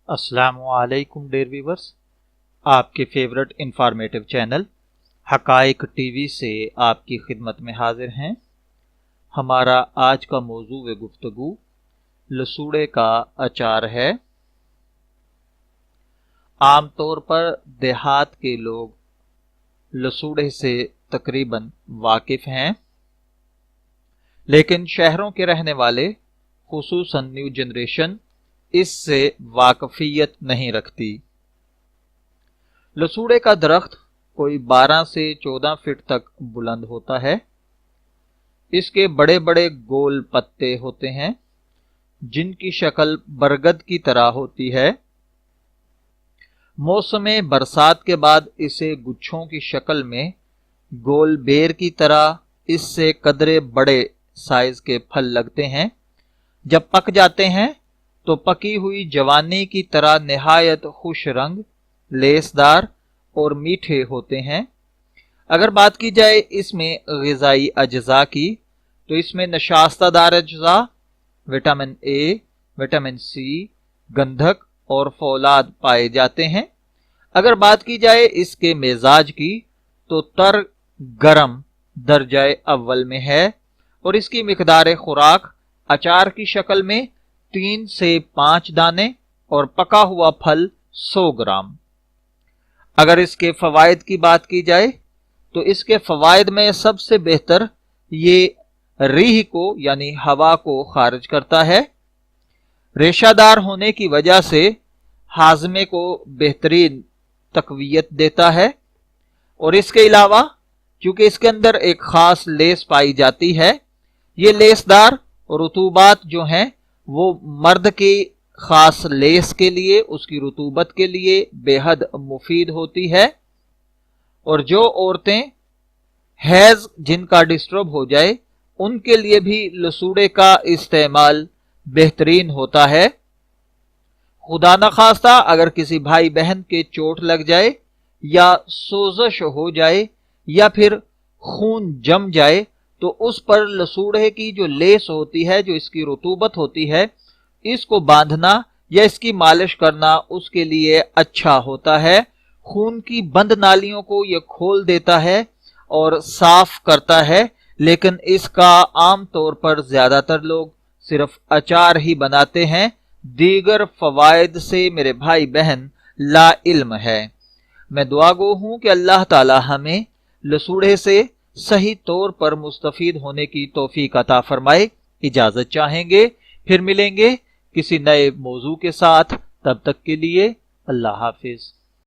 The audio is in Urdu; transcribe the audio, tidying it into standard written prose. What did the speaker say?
السلام علیکم ڈیئر ویورز، آپ کے فیورٹ انفارمیٹو چینل حقائق ٹی وی سے آپ کی خدمت میں حاضر ہیں۔ ہمارا آج کا موضوع گفتگو لسوڑے کا اچار ہے۔ عام طور پر دیہات کے لوگ لسوڑے سے تقریباً واقف ہیں، لیکن شہروں کے رہنے والے خصوصاً نیو جنریشن اس سے واقفیت نہیں رکھتی۔ لسوڑے کا درخت کوئی 12 سے 14 فٹ تک بلند ہوتا ہے۔ اس کے بڑے بڑے گول پتے ہوتے ہیں جن کی شکل برگد کی طرح ہوتی ہے۔ موسم برسات کے بعد اسے گچھوں کی شکل میں گول بیر کی طرح اس سے قدرے بڑے سائز کے پھل لگتے ہیں۔ جب پک جاتے ہیں تو پکی ہوئی جوانی کی طرح نہایت خوش رنگ، لیسدار اور میٹھے ہوتے ہیں۔ اگر بات کی جائے اس میں غذائی اجزاء کی تو اس میں نشاستہ دار اجزاء، وٹامن اے، وٹامن سی، گندھک اور فولاد پائے جاتے ہیں۔ اگر بات کی جائے اس کے مزاج کی تو تر گرم درجہ اول میں ہے اور اس کی مقدار خوراک اچار کی شکل میں 3 سے 5 دانے اور پکا ہوا پھل 100 گرام۔ اگر اس کے فوائد کی بات کی جائے تو اس کے فوائد میں سب سے بہتر یہ ریح کو یعنی ہوا کو خارج کرتا ہے، ریشہ دار ہونے کی وجہ سے ہاضمے کو بہترین تقویت دیتا ہے، اور اس کے علاوہ چونکہ اس کے اندر ایک خاص لیس پائی جاتی ہے، یہ لیسدار رطوبات جو ہیں وہ مرد کی خاص لیس کے لیے، اس کی رطوبت کے لیے بے حد مفید ہوتی ہے، اور جو عورتیں حیض جن کا ڈسٹرب ہو جائے ان کے لیے بھی لسوڑے کا استعمال بہترین ہوتا ہے۔ خدا نخواستہ اگر کسی بھائی بہن کے چوٹ لگ جائے یا سوزش ہو جائے یا پھر خون جم جائے تو اس پر لسوڑے کی جو لیس ہوتی ہے، جو اس کی رطوبت ہوتی ہے، اس کو باندھنا یا اس کی مالش کرنا اس کے لیے اچھا ہوتا ہے۔ خون کی بند نالیوں کو یہ کھول دیتا ہے اور صاف کرتا ہے، لیکن اس کا عام طور پر زیادہ تر لوگ صرف اچار ہی بناتے ہیں، دیگر فوائد سے میرے بھائی بہن لا علم ہے۔ میں دعا گو ہوں کہ اللہ تعالی ہمیں لسوڑے سے صحیح طور پر مستفید ہونے کی توفیق عطا فرمائے۔ اجازت چاہیں گے، پھر ملیں گے کسی نئے موضوع کے ساتھ، تب تک کے لیے اللہ حافظ۔